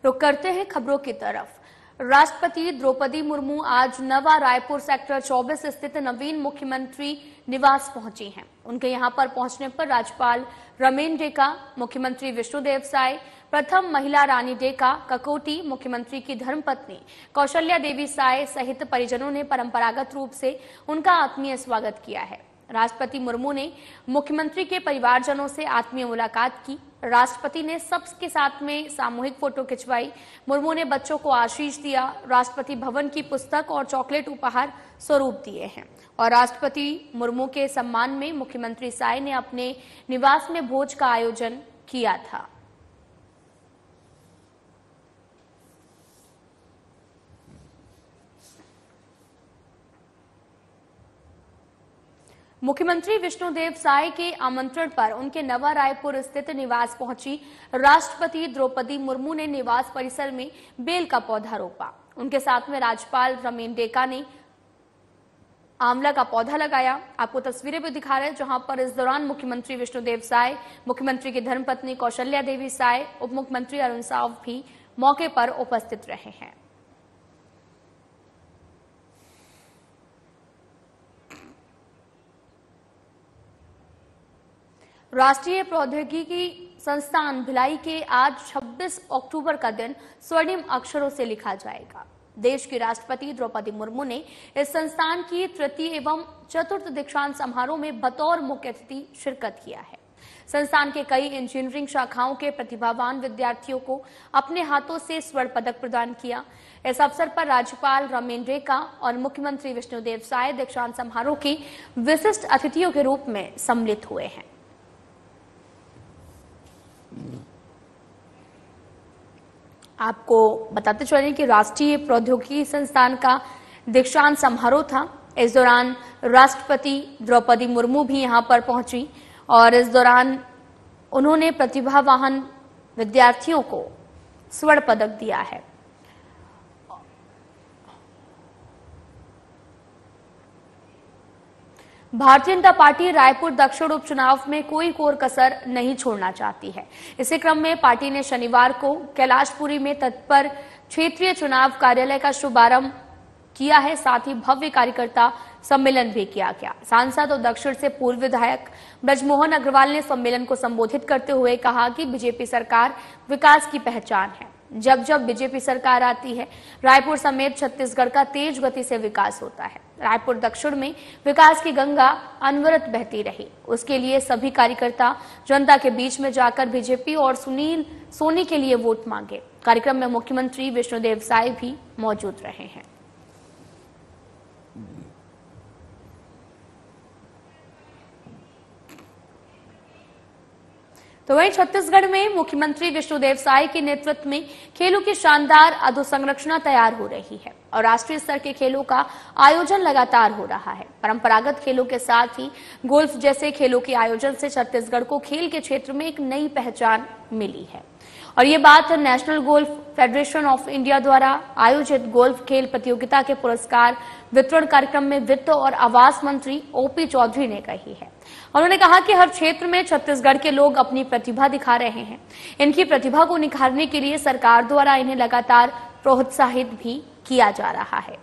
रुक करते हैं खबरों की तरफ। राष्ट्रपति द्रौपदी मुर्मू आज नवा रायपुर सेक्टर 24 स्थित नवीन मुख्यमंत्री निवास पहुंची हैं। उनके यहां पर पहुंचने पर राज्यपाल रमेन डेका, मुख्यमंत्री विष्णुदेव साय, प्रथम महिला रानी डेका ककोटी, मुख्यमंत्री की धर्मपत्नी कौशल्या देवी साय सहित परिजनों ने परंपरागत रूप से उनका आत्मीय स्वागत किया है। राष्ट्रपति मुर्मू ने मुख्यमंत्री के परिवारजनों से आत्मीय मुलाकात की। राष्ट्रपति ने सबके साथ में सामूहिक फोटो खिंचवाई। मुर्मू ने बच्चों को आशीष दिया। राष्ट्रपति भवन की पुस्तक और चॉकलेट उपहार स्वरूप दिए हैं और राष्ट्रपति मुर्मू के सम्मान में मुख्यमंत्री साय ने अपने निवास में भोज का आयोजन किया था। मुख्यमंत्री विष्णुदेव साय के आमंत्रण पर उनके नवा रायपुर स्थित निवास पहुंची राष्ट्रपति द्रौपदी मुर्मू ने निवास परिसर में बेल का पौधा रोपा। उनके साथ में राज्यपाल रमेन डेका ने आंवला का पौधा लगाया। आपको तस्वीरें भी दिखा रहे हैं जहां पर इस दौरान मुख्यमंत्री विष्णुदेव साय, मुख्यमंत्री की धर्मपत्नी कौशल्या देवी साय, उप मुख्यमंत्री अरुण साव भी मौके पर उपस्थित रहे हैं। राष्ट्रीय प्रौद्योगिकी संस्थान भिलाई के आज 26 अक्टूबर का दिन स्वर्णिम अक्षरों से लिखा जाएगा। देश की राष्ट्रपति द्रौपदी मुर्मू ने इस संस्थान की तृतीय एवं चतुर्थ दीक्षांत समारोह में बतौर मुख्य अतिथि शिरकत किया है। संस्थान के कई इंजीनियरिंग शाखाओं के प्रतिभावान विद्यार्थियों को अपने हाथों से स्वर्ण पदक प्रदान किया। इस अवसर पर राज्यपाल रमेन डेका और मुख्यमंत्री विष्णुदेव साय दीक्षांत समारोह के विशिष्ट अतिथियों के रूप में सम्मिलित हुए हैं। आपको बताते चलें कि राष्ट्रीय प्रौद्योगिकी संस्थान का दीक्षांत समारोह था। इस दौरान राष्ट्रपति द्रौपदी मुर्मू भी यहां पर पहुंची और इस दौरान उन्होंने प्रतिभावान विद्यार्थियों को स्वर्ण पदक दिया है। भारतीय जनता पार्टी रायपुर दक्षिण उपचुनाव में कोई कोर कसर नहीं छोड़ना चाहती है। इसी क्रम में पार्टी ने शनिवार को कैलाशपुरी में तत्पर क्षेत्रीय चुनाव कार्यालय का शुभारंभ किया है। साथ ही भव्य कार्यकर्ता सम्मेलन भी किया गया। सांसद और दक्षिण से पूर्व विधायक ब्रजमोहन अग्रवाल ने सम्मेलन को संबोधित करते हुए कहा कि बीजेपी सरकार विकास की पहचान है। जब जब बीजेपी सरकार आती है, रायपुर समेत छत्तीसगढ़ का तेज गति से विकास होता है। रायपुर दक्षिण में विकास की गंगा अनवरत बहती रही। उसके लिए सभी कार्यकर्ता जनता के बीच में जाकर बीजेपी और सुनील सोनी के लिए वोट मांगे। कार्यक्रम में मुख्यमंत्री विष्णुदेव साय भी मौजूद रहे हैं। तो वहीं छत्तीसगढ़ में मुख्यमंत्री विष्णुदेव साय के नेतृत्व में खेलों की शानदार अधोसंरचना तैयार हो रही है और राष्ट्रीय स्तर के खेलों का आयोजन लगातार हो रहा है। परंपरागत खेलों के साथ ही गोल्फ जैसे खेलों के आयोजन से छत्तीसगढ़ को खेल के क्षेत्र में एक नई पहचान मिली है और ये बात national golf federation of India द्वारा आयोजित गोल्फ खेल प्रतियोगिता के पुरस्कार वितरण कार्यक्रम में वित्त और आवास मंत्री ओपी चौधरी ने कही है। उन्होंने कहा कि हर क्षेत्र में छत्तीसगढ़ के लोग अपनी प्रतिभा दिखा रहे हैं। इनकी प्रतिभा को निखारने के लिए सरकार द्वारा इन्हें लगातार प्रोत्साहित भी किया जा रहा है।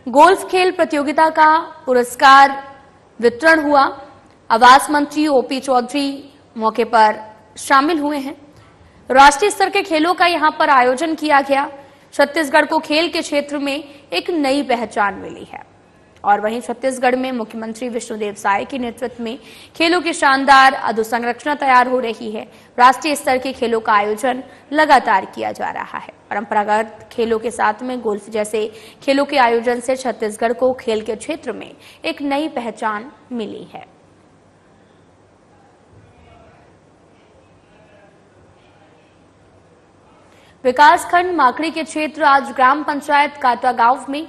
गोल्फ खेल प्रतियोगिता का पुरस्कार वितरण हुआ। आवास मंत्री ओपी चौधरी मौके पर शामिल हुए हैं। राष्ट्रीय स्तर के खेलों का यहां पर आयोजन किया गया। छत्तीसगढ़ को खेल के क्षेत्र में एक नई पहचान मिली है और वहीं छत्तीसगढ़ में मुख्यमंत्री विष्णुदेव साय के नेतृत्व में खेलों की शानदार अधोसंरचना तैयार हो रही है। राष्ट्रीय स्तर के खेलों का आयोजन लगातार किया जा रहा है। परंपरागत खेलों के साथ में गोल्फ जैसे खेलों के आयोजन से छत्तीसगढ़ को खेल के क्षेत्र में एक नई पहचान मिली है। विकासखंड माकड़ी के क्षेत्र आज ग्राम पंचायत काटा गांव में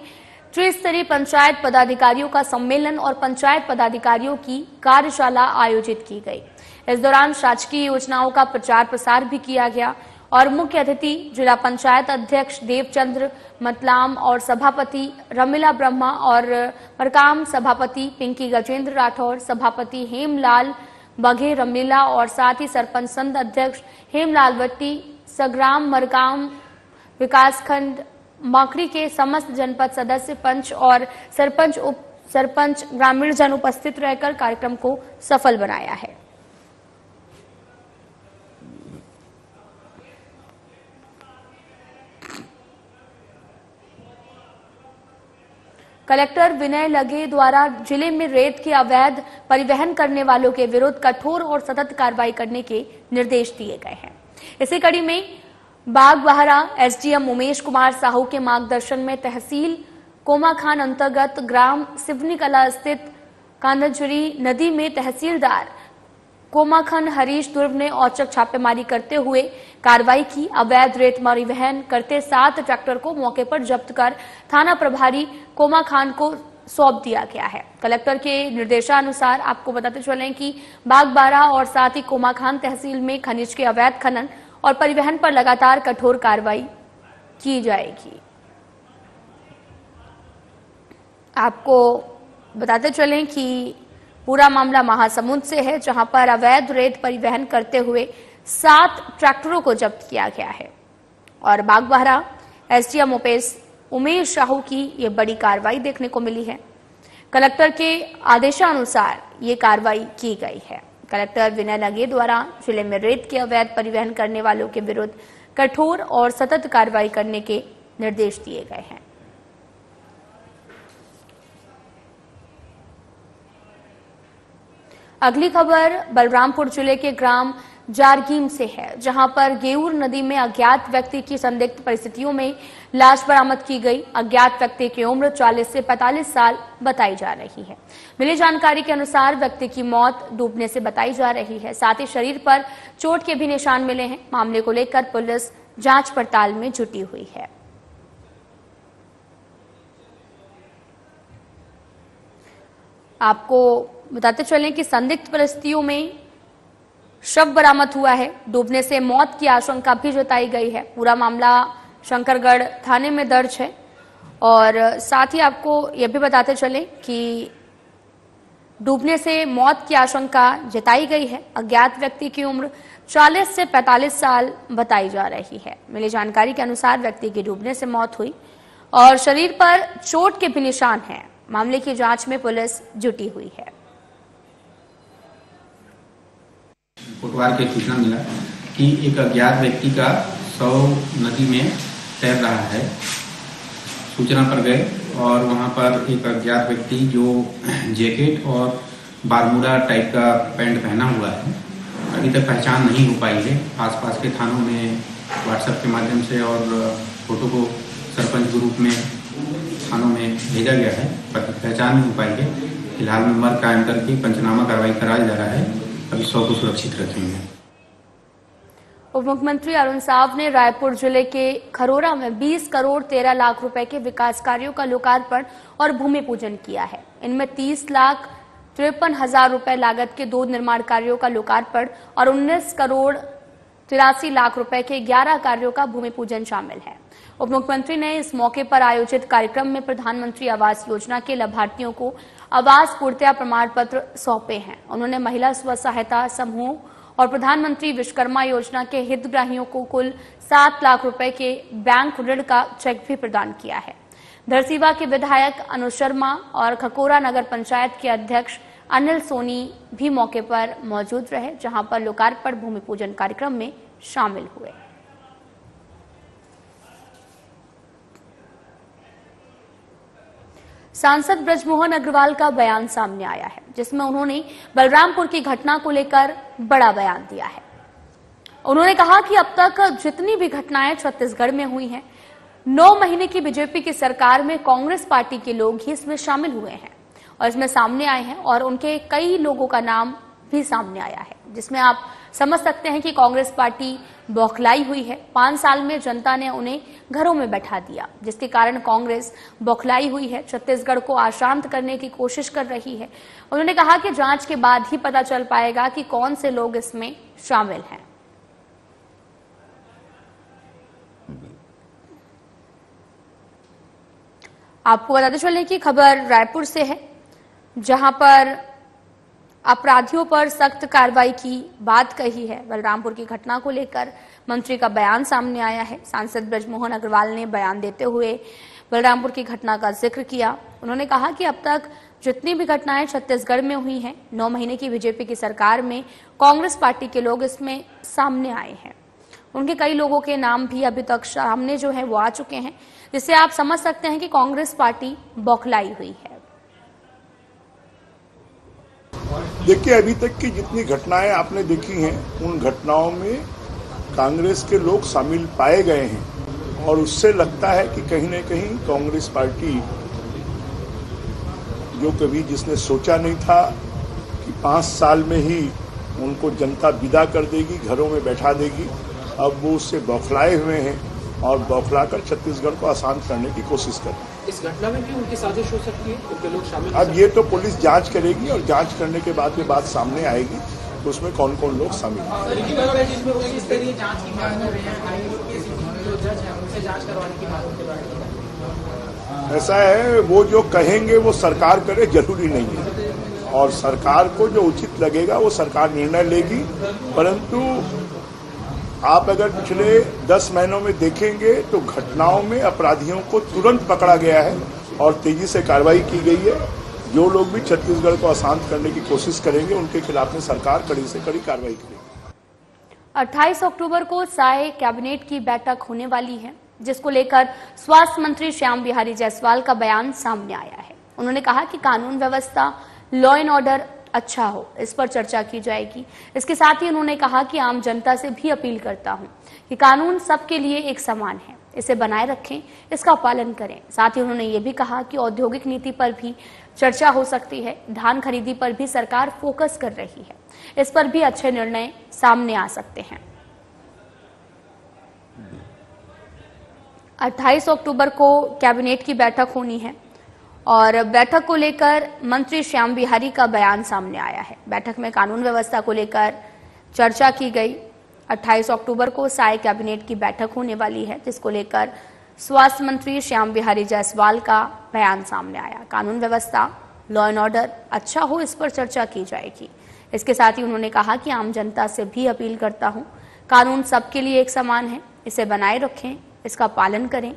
त्रिस्तरीय पंचायत पदाधिकारियों का सम्मेलन और पंचायत पदाधिकारियों की कार्यशाला आयोजित की गई। इस दौरान शासकीय योजनाओं का प्रचार प्रसार भी किया गया और मुख्य अतिथि जिला पंचायत अध्यक्ष देवचंद्र मतलाम और सभापति रमिला ब्रह्मा और मरकाम सभापति पिंकी गजेंद्र राठौर, सभापति हेमलाल बघेल रमलीला और साथ ही सरपंच संघ अध्यक्ष हेमलाल वट्टी, सग्राम मरगाम विकासखंड माखड़ी के समस्त जनपद सदस्य, पंच और सरपंच उप सरपंच ग्रामीण जन उपस्थित रहकर कार्यक्रम को सफल बनाया है। कलेक्टर विनय लगे द्वारा जिले में रेत के अवैध परिवहन करने वालों के विरुद्ध कठोर और सतत कार्रवाई करने के निर्देश दिए गए हैं। इसी कड़ी में बागबाहरा एसडीएम उमेश कुमार साहू के मार्गदर्शन में तहसील कोमाखान अंतर्गत ग्राम सिवनी कला स्थित कांदजरी नदी में तहसीलदार कोमाखान हरीश दुर्व ने औचक छापेमारी करते हुए कार्रवाई की। अवैध रेत परिवहन करते 7 ट्रैक्टर को मौके पर जब्त कर थाना प्रभारी कोमाखान को सौंप दिया गया है। कलेक्टर के निर्देशानुसार आपको बताते चलें कि बागबाहरा और साथ ही कोमाखान तहसील में खनिज के अवैध खनन और परिवहन पर लगातार कठोर कार्रवाई की जाएगी। आपको बताते चलें कि पूरा मामला महासमुंद से है, जहां पर अवैध रेत परिवहन करते हुए 7 ट्रैक्टरों को जब्त किया गया है और बागबाहरा एसडीएम उमेश साहू की ये बड़ी कार्रवाई देखने को मिली है। कलेक्टर के आदेशानुसार ये कार्रवाई की गई है। कलेक्टर विनय लगे द्वारा जिले में रेत के अवैध परिवहन करने वालों के विरुद्ध कठोर और सतत कार्रवाई करने के निर्देश दिए गए हैं। अगली खबर बलरामपुर जिले के ग्राम जारगीम से है, जहां पर गेऊर नदी में अज्ञात व्यक्ति की संदिग्ध परिस्थितियों में लाश बरामद की गई। अज्ञात व्यक्ति की उम्र 40 से 45 साल बताई जा रही है। मिली जानकारी के अनुसार व्यक्ति की मौत डूबने से बताई जा रही है। साथ ही शरीर पर चोट के भी निशान मिले हैं। मामले को लेकर पुलिस जांच पड़ताल में जुटी हुई है। आपको बताते चलें कि संदिग्ध परिस्थितियों में शव बरामद हुआ है। डूबने से मौत की आशंका भी जताई गई है। पूरा मामला शंकरगढ़ थाने में दर्ज है और साथ ही आपको यह भी बताते चलें कि डूबने से मौत की आशंका जताई गई है। अज्ञात व्यक्ति की उम्र 40 से 45 साल बताई जा रही है। मिली जानकारी के अनुसार व्यक्ति की डूबने से मौत हुई और शरीर पर चोट के भी निशान हैं। मामले की जांच में पुलिस जुटी हुई है। कोटवार के सूचना मिला कि एक अज्ञात व्यक्ति का शव नदी में तैर रहा है। सूचना पर गए और वहां पर एक अज्ञात व्यक्ति जो जैकेट और बारमूडा टाइप का पैंट पहना हुआ है, अभी तक पहचान नहीं हो पाई है। आसपास के थानों में व्हाट्सएप के माध्यम से और फोटो को सरपंच ग्रुप में थानों में भेजा गया है, पर पहचान नहीं हो पाई है। फिलहाल में मर्ग कायम करके पंचनामा कार्रवाई कराया जा रहा है। अभी शव को सुरक्षित रखेंगे। उप मुख्यमंत्री अरुण साव ने रायपुर जिले के खरोरा में 20 करोड़ 13 लाख रुपए के विकास कार्यों का लोकार्पण और भूमि पूजन किया है। इनमें 30,53,000 रुपए लागत के 2 निर्माण कार्यों का लोकार्पण और 19 करोड़ 83 लाख रुपए के 11 कार्यों का भूमि पूजन शामिल है। उप मुख्यमंत्री ने इस मौके पर आयोजित कार्यक्रम में प्रधानमंत्री आवास योजना के लाभार्थियों को आवास पूर्तता प्रमाण पत्र सौंपे हैं। उन्होंने महिला स्व सहायता समूह और प्रधानमंत्री विश्वकर्मा योजना के हितग्राहियों को कुल 7 लाख रुपए के बैंक ऋण का चेक भी प्रदान किया है। धरसीवा के विधायक अनुज शर्मा और खकोरा नगर पंचायत के अध्यक्ष अनिल सोनी भी मौके पर मौजूद रहे, जहां पर लोकार्पण भूमि पूजन कार्यक्रम में शामिल हुए। सांसद ब्रजमोहन अग्रवाल का बयान सामने आया है, जिसमें उन्होंने बलरामपुर की घटना को लेकर बड़ा बयान दिया है। उन्होंने कहा कि अब तक जितनी भी घटनाएं छत्तीसगढ़ में हुई हैं, 9 महीने की बीजेपी की सरकार में कांग्रेस पार्टी के लोग ही इसमें शामिल हुए हैं और इसमें सामने आए हैं और उनके कई लोगों का नाम भी सामने आया है, जिसमें आप समझ सकते हैं कि कांग्रेस पार्टी बौखलाई हुई है। 5 साल में जनता ने उन्हें घरों में बैठा दिया, जिसके कारण कांग्रेस बौखलाई हुई है, छत्तीसगढ़ को अशांत करने की कोशिश कर रही है। उन्होंने कहा कि जांच के बाद ही पता चल पाएगा कि कौन से लोग इसमें शामिल हैं। आपको बताते चलें कि खबर रायपुर से है, जहां पर अपराधियों पर सख्त कार्रवाई की बात कही है। बलरामपुर की घटना को लेकर मंत्री का बयान सामने आया है। सांसद बृजमोहन अग्रवाल ने बयान देते हुए बलरामपुर की घटना का जिक्र किया। उन्होंने कहा कि अब तक जितनी भी घटनाएं छत्तीसगढ़ में हुई हैं, 9 महीने की बीजेपी की सरकार में कांग्रेस पार्टी के लोग इसमें सामने आए हैं। उनके कई लोगों के नाम भी अभी तक सामने जो है वो आ चुके हैं, जिससे आप समझ सकते हैं कि कांग्रेस पार्टी बौखलाई हुई है। देखिए, अभी तक की जितनी घटनाएं आपने देखी हैं, उन घटनाओं में कांग्रेस के लोग शामिल पाए गए हैं और उससे लगता है कि कहीं न कहीं कांग्रेस पार्टी, जो कभी जिसने सोचा नहीं था कि 5 साल में ही उनको जनता विदा कर देगी, घरों में बैठा देगी, अब वो उससे बौखलाए हुए हैं और बौखलाकर छत्तीसगढ़ को अशांत करने की कोशिश कर रहे हैं। इस घटना में भी उनकी साजिश हो सकती है, उनके लोग शामिल। अब ये तो पुलिस जांच करेगी और जांच करने के बाद ये बात सामने आएगी तो उसमें कौन कौन लोग शामिल हैं। ऐसा है, वो जो कहेंगे वो सरकार करे, जरूरी नहीं है, और सरकार को जो उचित लगेगा वो सरकार निर्णय लेगी। परंतु आप अगर पिछले 10 महीनों में देखेंगे तो घटनाओं में अपराधियों को तुरंत पकड़ा गया है और तेजी से कार्रवाई की गई है। जो लोग भी छत्तीसगढ़ को अशांत करने की कोशिश करेंगे उनके खिलाफ में सरकार कड़ी से कड़ी कार्रवाई करेगी। 28 अक्टूबर को साय कैबिनेट की बैठक होने वाली है, जिसको लेकर स्वास्थ्य मंत्री श्याम बिहारी जायसवाल का बयान सामने आया है। उन्होंने कहा कि कानून व्यवस्था, लॉ एंड ऑर्डर अच्छा हो, इस पर चर्चा की जाएगी। इसके साथ ही उन्होंने कहा कि आम जनता से भी अपील करता हूं कि कानून सबके लिए एक समान है, इसे बनाए रखें, इसका पालन करें। साथ ही उन्होंने ये भी कहा कि औद्योगिक नीति पर भी चर्चा हो सकती है। धान खरीदी पर भी सरकार फोकस कर रही है, इस पर भी अच्छे निर्णय सामने आ सकते हैं। 28 अक्टूबर को कैबिनेट की बैठक होनी है और बैठक को लेकर मंत्री श्याम बिहारी का बयान सामने आया है। बैठक में कानून व्यवस्था को लेकर चर्चा की गई। 28 अक्टूबर को साय कैबिनेट की बैठक होने वाली है, जिसको लेकर स्वास्थ्य मंत्री श्याम बिहारी जायसवाल का बयान सामने आया। कानून व्यवस्था, लॉ एंड ऑर्डर अच्छा हो, इस पर चर्चा की जाएगी। इसके साथ ही उन्होंने कहा कि आम जनता से भी अपील करता हूं, कानून सबके लिए एक समान है, इसे बनाए रखें, इसका पालन करें।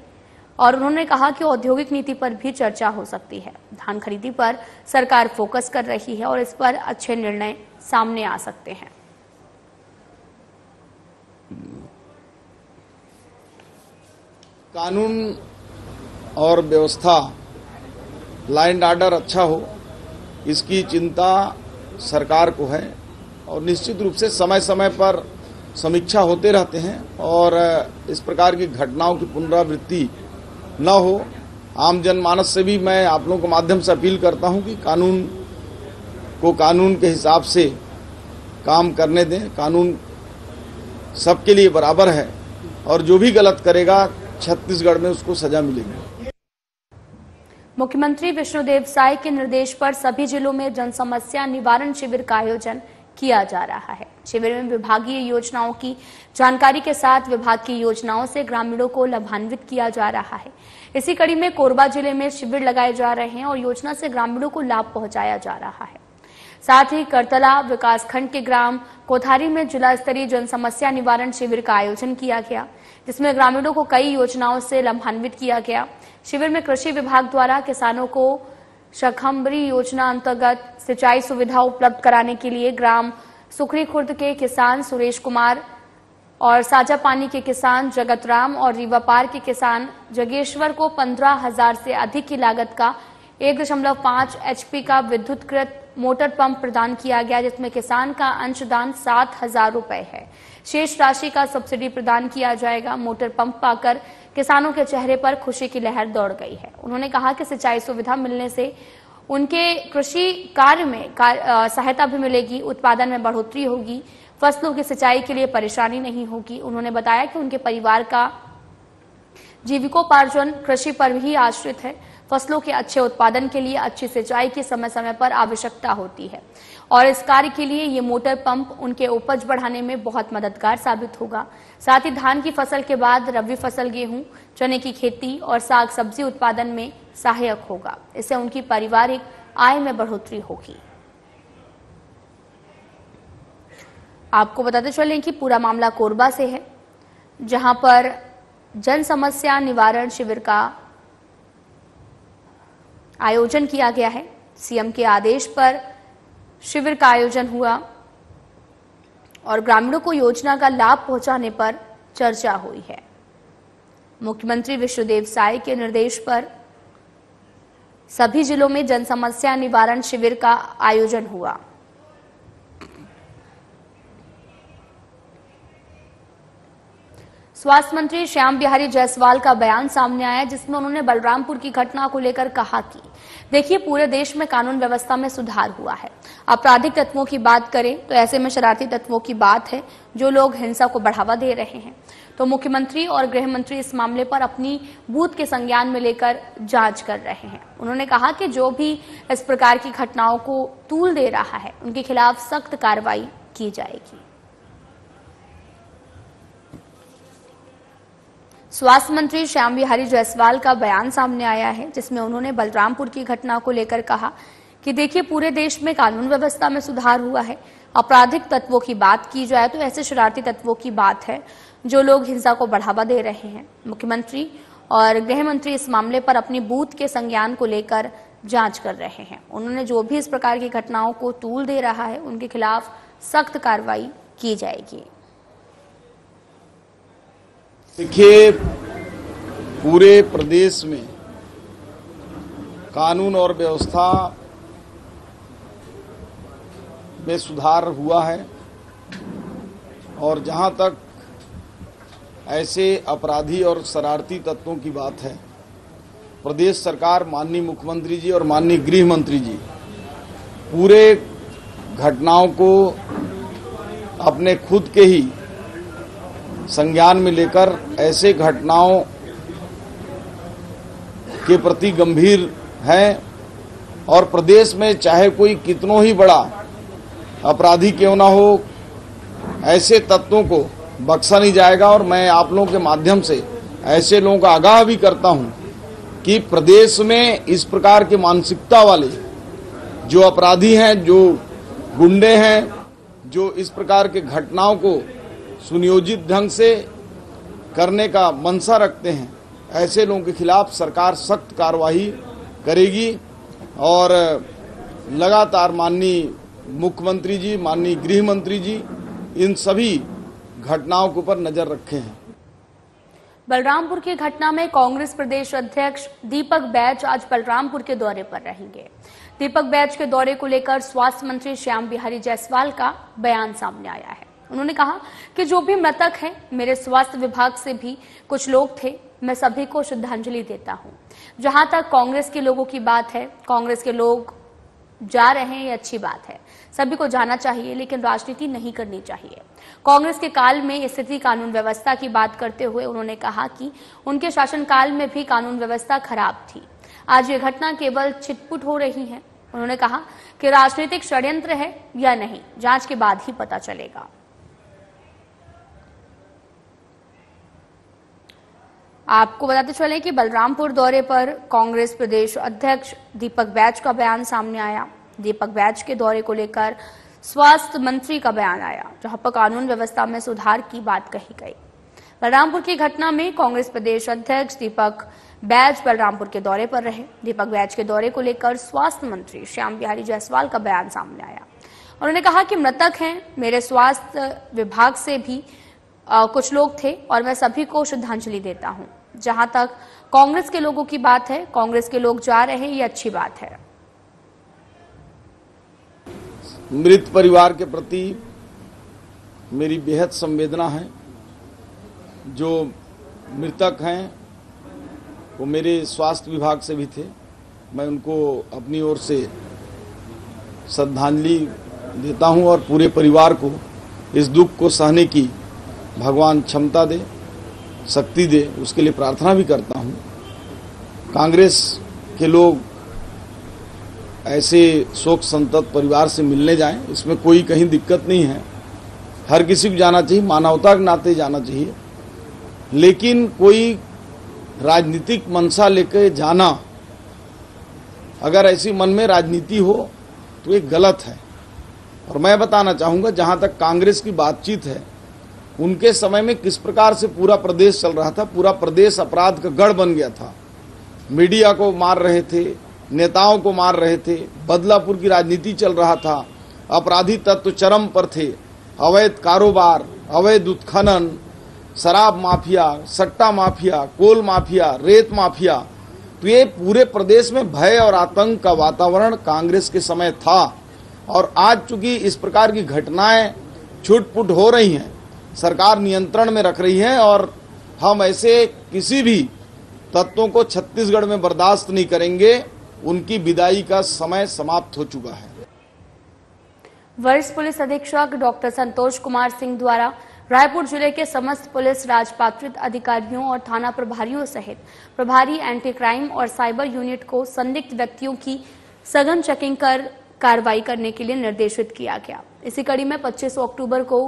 और उन्होंने कहा कि औद्योगिक नीति पर भी चर्चा हो सकती है। धान खरीदी पर सरकार फोकस कर रही है और इस पर अच्छे निर्णय सामने आ सकते हैं। कानून और व्यवस्था, लॉ एंड ऑर्डर अच्छा हो, इसकी चिंता सरकार को है और निश्चित रूप से समय समय पर समीक्षा होते रहते हैं और इस प्रकार की घटनाओं की पुनरावृत्ति न हो। आम जनमानस से भी मैं आप लोगों के माध्यम से अपील करता हूं कि कानून को कानून के हिसाब से काम करने दें। कानून सबके लिए बराबर है और जो भी गलत करेगा छत्तीसगढ़ में उसको सजा मिलेगी। मुख्यमंत्री विष्णुदेव साय के निर्देश पर सभी जिलों में जन समस्या निवारण शिविर का आयोजन किया जा रहा है। शिविर में विभागीय योजनाओं की जानकारी के साथ विभाग की योजनाओं से ग्रामीणों को लाभान्वित किया जा रहा है। इसी कड़ी में कोरबा जिले में शिविर लगाए जा रहे हैं और योजना से ग्रामीणों को लाभ पहुंचाया जा रहा है। साथ ही करतला विकासखंड के ग्राम कोथारी में जिला स्तरीय जन समस्या निवारण शिविर का आयोजन किया गया, जिसमें ग्रामीणों को कई योजनाओं से लाभान्वित किया गया। शिविर में कृषि विभाग द्वारा किसानों को शखम्बरी योजना अंतर्गत सिंचाई सुविधा उपलब्ध कराने के लिए ग्राम सुखरी खुर्द के किसान सुरेश कुमार और साजा पानी के किसान जगत राम और रीवापार के किसान जगेश्वर को 15,000 से अधिक की लागत का 1.5 HP का विद्युतकृत मोटर पंप प्रदान किया गया, जिसमें किसान का अंशदान 7,000 रुपए है। शेष राशि का सब्सिडी प्रदान किया जाएगा। मोटर पंप पाकर किसानों के चेहरे पर खुशी की लहर दौड़ गई है। उन्होंने कहा कि सिंचाई सुविधा मिलने से उनके कृषि कार्य में सहायता भी मिलेगी, उत्पादन में बढ़ोतरी होगी, फसलों की सिंचाई के लिए परेशानी नहीं होगी। उन्होंने बताया कि उनके परिवार का जीविकोपार्जन कृषि पर भी आश्रित है। फसलों के अच्छे उत्पादन के लिए अच्छी सिंचाई की समय समय पर आवश्यकता होती है और इस कार्य के लिए ये मोटर पंप उनके उपज बढ़ाने में बहुत मददगार साबित होगा। साथ ही धान की फसल के बाद रबी फसल गेहूं, चने की खेती और साग सब्जी उत्पादन में सहायक होगा। इससे उनकी पारिवारिक आय में बढ़ोतरी होगी। आपको बताते चलें कि पूरा मामला कोरबा से है, जहां पर जन समस्या निवारण शिविर का आयोजन किया गया है। सीएम के आदेश पर शिविर का आयोजन हुआ और ग्रामीणों को योजना का लाभ पहुंचाने पर चर्चा हुई है। मुख्यमंत्री विष्णुदेव साय के निर्देश पर सभी जिलों में जन समस्या निवारण शिविर का आयोजन हुआ। स्वास्थ्य मंत्री श्याम बिहारी जायसवाल का बयान सामने आया, जिसमें उन्होंने बलरामपुर की घटना को लेकर कहा कि देखिए, पूरे देश में कानून व्यवस्था में सुधार हुआ है। आपराधिक तत्वों की बात करें तो ऐसे में शरारती तत्वों की बात है जो लोग हिंसा को बढ़ावा दे रहे हैं। तो मुख्यमंत्री और गृह मंत्री इस मामले पर अपनी बूथ के संज्ञान में लेकर जांच कर रहे हैं। उन्होंने कहा कि जो भी इस प्रकार की घटनाओं को तूल दे रहा है, उनके खिलाफ सख्त कार्रवाई की जाएगी। स्वास्थ्य मंत्री श्याम बिहारी जायसवाल का बयान सामने आया है, जिसमें उन्होंने बलरामपुर की घटना को लेकर कहा कि देखिए, पूरे देश में कानून व्यवस्था में सुधार हुआ है। आपराधिक तत्वों की बात की जाए तो ऐसे शरारती तत्वों की बात है जो लोग हिंसा को बढ़ावा दे रहे हैं। मुख्यमंत्री और गृह मंत्री इस मामले पर अपनी बूथ के संज्ञान को लेकर जांच कर रहे हैं। उन्होंने जो भी इस प्रकार की घटनाओं को तूल दे रहा है, उनके खिलाफ सख्त कार्रवाई की जाएगी। देखिए, पूरे प्रदेश में कानून और व्यवस्था में सुधार हुआ है और जहां तक ऐसे अपराधी और शरारती तत्वों की बात है, प्रदेश सरकार, माननीय मुख्यमंत्री जी और माननीय गृह मंत्री जी पूरे घटनाओं को अपने खुद के ही संज्ञान में लेकर ऐसे घटनाओं के प्रति गंभीर हैं और प्रदेश में चाहे कोई कितनों ही बड़ा अपराधी क्यों ना हो, ऐसे तत्वों को बख्शा नहीं जाएगा। और मैं आप लोगों के माध्यम से ऐसे लोगों का आगाह भी करता हूं कि प्रदेश में इस प्रकार की मानसिकता वाले जो अपराधी हैं, जो गुंडे हैं, जो इस प्रकार के घटनाओं को सुनियोजित ढंग से करने का मंशा रखते हैं, ऐसे लोगों के खिलाफ सरकार सख्त कार्रवाई करेगी। और लगातार माननीय मुख्यमंत्री जी, माननीय गृह मंत्री जी इन सभी घटनाओं के ऊपर नजर रखे हैं। बलरामपुर की घटना में कांग्रेस प्रदेश अध्यक्ष दीपक बैज आज बलरामपुर के दौरे पर रहेंगे। दीपक बैज के दौरे को लेकर स्वास्थ्य मंत्री श्याम बिहारी जायसवाल का बयान सामने आया है। उन्होंने कहा कि जो भी मृतक हैं, मेरे स्वास्थ्य विभाग से भी कुछ लोग थे, मैं सभी को श्रद्धांजलि देता हूं। जहां तक कांग्रेस के लोगों की बात है, कांग्रेस के लोग जा रहे हैं, ये अच्छी बात है, सभी को जाना चाहिए, लेकिन राजनीति नहीं करनी चाहिए। कांग्रेस के काल में स्थिति कानून व्यवस्था की बात करते हुए उन्होंने कहा कि उनके शासनकाल में भी कानून व्यवस्था खराब थी। आज ये घटना केवल छिटपुट हो रही है। उन्होंने कहा कि राजनीतिक षड्यंत्र है या नहीं, जांच के बाद ही पता चलेगा। आपको बताते चलें कि बलरामपुर दौरे पर कांग्रेस प्रदेश अध्यक्ष दीपक बैज का बयान सामने आया। दीपक बैज के दौरे को लेकर स्वास्थ्य मंत्री का बयान आया, जहां पर कानून व्यवस्था में सुधार की बात कही गई। बलरामपुर की घटना में कांग्रेस प्रदेश अध्यक्ष दीपक बैज बलरामपुर के दौरे पर रहे। दीपक बैज के दौरे को लेकर स्वास्थ्य मंत्री श्याम बिहारी जायसवाल का बयान सामने आया। उन्होंने कहा कि मृतक हैं, मेरे स्वास्थ्य विभाग से भी कुछ लोग थे और मैं सभी को श्रद्धांजलि देता हूं। जहां तक कांग्रेस के लोगों की बात है, कांग्रेस के लोग जा रहे हैं, ये अच्छी बात है। मृत परिवार के प्रति मेरी बेहद संवेदना है। जो मृतक हैं वो मेरे स्वास्थ्य विभाग से भी थे। मैं उनको अपनी ओर से श्रद्धांजलि देता हूं और पूरे परिवार को इस दुख को सहने की भगवान क्षमता दे, शक्ति दे, उसके लिए प्रार्थना भी करता हूं। कांग्रेस के लोग ऐसे शोक संतप्त परिवार से मिलने जाएं, इसमें कोई कहीं दिक्कत नहीं है। हर किसी को जाना चाहिए, मानवता के नाते जाना चाहिए, लेकिन कोई राजनीतिक मंशा लेकर जाना, अगर ऐसी मन में राजनीति हो तो ये गलत है। और मैं बताना चाहूंगा, जहां तक कांग्रेस की बातचीत है, उनके समय में किस प्रकार से पूरा प्रदेश चल रहा था। पूरा प्रदेश अपराध का गढ़ बन गया था। मीडिया को मार रहे थे, नेताओं को मार रहे थे, बदलापुर की राजनीति चल रहा था, अपराधी तत्व चरम पर थे, अवैध कारोबार, अवैध उत्खनन, शराब माफिया, सट्टा माफिया, कोल माफिया, रेत माफिया। तो ये पूरे प्रदेश में भय और आतंक का वातावरण कांग्रेस के समय था। और आज चूंकि इस प्रकार की घटनाएं छुटपुट हो रही हैं, सरकार नियंत्रण में रख रही है और हम ऐसे किसी भी तत्वों को छत्तीसगढ़ में बर्दाश्त नहीं करेंगे। उनकी विदाई का समय समाप्त हो चुका है। वरिष्ठ पुलिस अधीक्षक डॉक्टर संतोष कुमार सिंह द्वारा रायपुर जिले के समस्त पुलिस राजपात्रित अधिकारियों और थाना प्रभारियों सहित प्रभारी एंटी क्राइम और साइबर यूनिट को संदिग्ध व्यक्तियों की सघन चेकिंग कर कार्रवाई करने के लिए निर्देशित किया गया। इसी कड़ी में 25 अक्टूबर को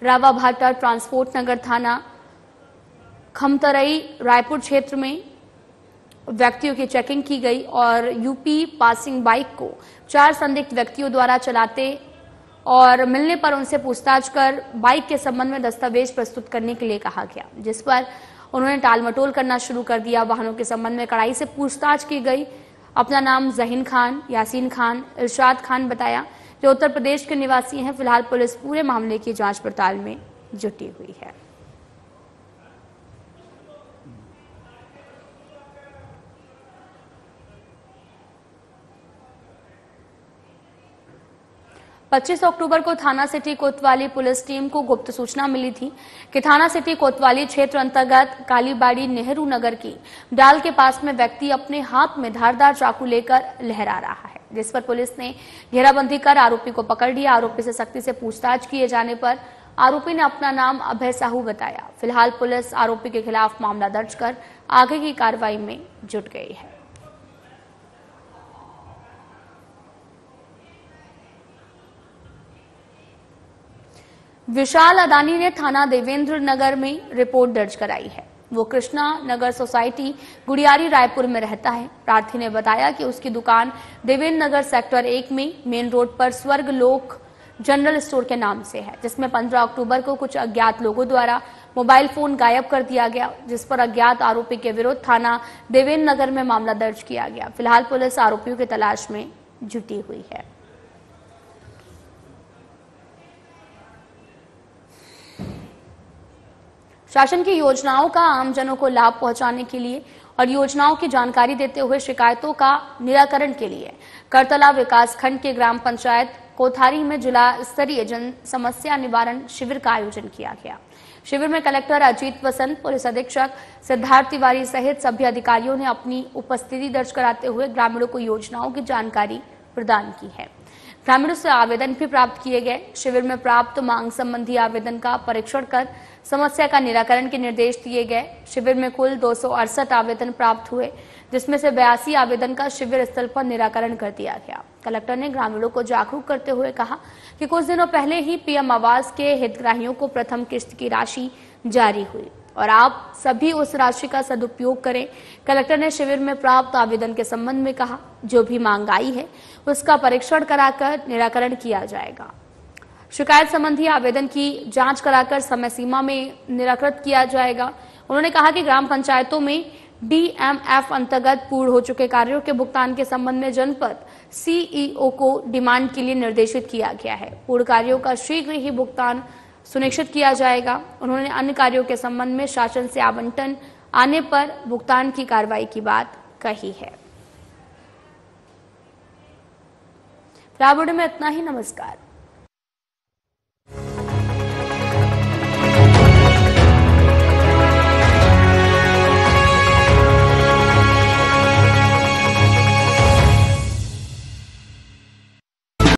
रावाभाटा ट्रांसपोर्ट नगर थाना खमतरई रायपुर क्षेत्र में व्यक्तियों की चेकिंग की गई और यूपी पासिंग बाइक को 4 संदिग्ध व्यक्तियों द्वारा चलाते और मिलने पर उनसे पूछताछ कर बाइक के संबंध में दस्तावेज प्रस्तुत करने के लिए कहा गया, जिस पर उन्होंने टालमटोल करना शुरू कर दिया। वाहनों के संबंध में कड़ाई से पूछताछ की गई। अपना नाम जहीन खान, यासीन खान, इरशाद खान बताया, जो उत्तर प्रदेश के निवासी हैं। फिलहाल पुलिस पूरे मामले की जांच पड़ताल में जुटी हुई है। पच्चीस अक्टूबर को थाना सिटी कोतवाली पुलिस टीम को गुप्त सूचना मिली थी कि थाना सिटी कोतवाली क्षेत्र अंतर्गत कालीबाड़ी नेहरू नगर की डाल के पास में व्यक्ति अपने हाथ में धारदार चाकू लेकर लहरा रहा है, जिस पर पुलिस ने घेराबंदी कर आरोपी को पकड़ लिया। आरोपी से सख्ती से पूछताछ किए जाने पर आरोपी ने अपना नाम अभय साहू बताया। फिलहाल पुलिस आरोपी के खिलाफ मामला दर्ज कर आगे की कार्रवाई में जुट गई है। विशाल अदानी ने थाना देवेंद्र नगर में रिपोर्ट दर्ज कराई है। वो कृष्णा नगर सोसाइटी गुड़ियारी रायपुर में रहता है। प्रार्थी ने बताया कि उसकी दुकान देवेंद्र नगर सेक्टर 1 में मेन रोड पर स्वर्ग लोक जनरल स्टोर के नाम से है, जिसमें 15 अक्टूबर को कुछ अज्ञात लोगों द्वारा मोबाइल फोन गायब कर दिया गया, जिस पर अज्ञात आरोपी के विरुद्ध थाना देवेंद्र नगर में मामला दर्ज किया गया। फिलहाल पुलिस आरोपियों की तलाश में जुटी हुई है। शासन की योजनाओं का आमजनों को लाभ पहुंचाने के लिए और योजनाओं की जानकारी देते हुए शिकायतों का निराकरण के लिए करतला विकास खंड के ग्राम पंचायत कोथारी में जिला स्तरीय जन समस्या निवारण शिविर का आयोजन किया गया। शिविर में कलेक्टर अजीत वसंत, पुलिस अधीक्षक सिद्धार्थ तिवारी सहित सभी अधिकारियों ने अपनी उपस्थिति दर्ज कराते हुए ग्रामीणों को योजनाओं की जानकारी प्रदान की है। ग्रामीणों से आवेदन भी प्राप्त किए गए। शिविर में प्राप्त मांग संबंधी आवेदन का परीक्षण कर समस्या का निराकरण के निर्देश दिए गए। शिविर में कुल 268 आवेदन प्राप्त हुए, जिसमें से 82 आवेदन का शिविर स्थल पर निराकरण कर दिया गया। कलेक्टर ने ग्रामीणों को जागरूक करते हुए कहा कि कुछ दिनों पहले ही पीएम आवास के हितग्राहियों को प्रथम किस्त की राशि जारी हुई और आप सभी उस राशि का सदुपयोग करें। कलेक्टर ने शिविर में प्राप्त आवेदन के संबंध में कहा, जो भी मांग आई है उसका परीक्षण कराकर निराकरण किया जाएगा। शिकायत संबंधी आवेदन की जांच कराकर समय सीमा में निराकृत किया जाएगा। उन्होंने कहा कि ग्राम पंचायतों में डीएमएफ अंतर्गत पूर्ण हो चुके कार्यों के भुगतान के संबंध में जनपद सीईओ को डिमांड के लिए निर्देशित किया गया है। पूर्ण कार्यों का शीघ्र ही भुगतान सुनिश्चित किया जाएगा। उन्होंने अन्य कार्यों के संबंध में शासन से आवंटन आने पर भुगतान की कार्रवाई की बात कही है। फिलहाल में इतना ही। नमस्कार।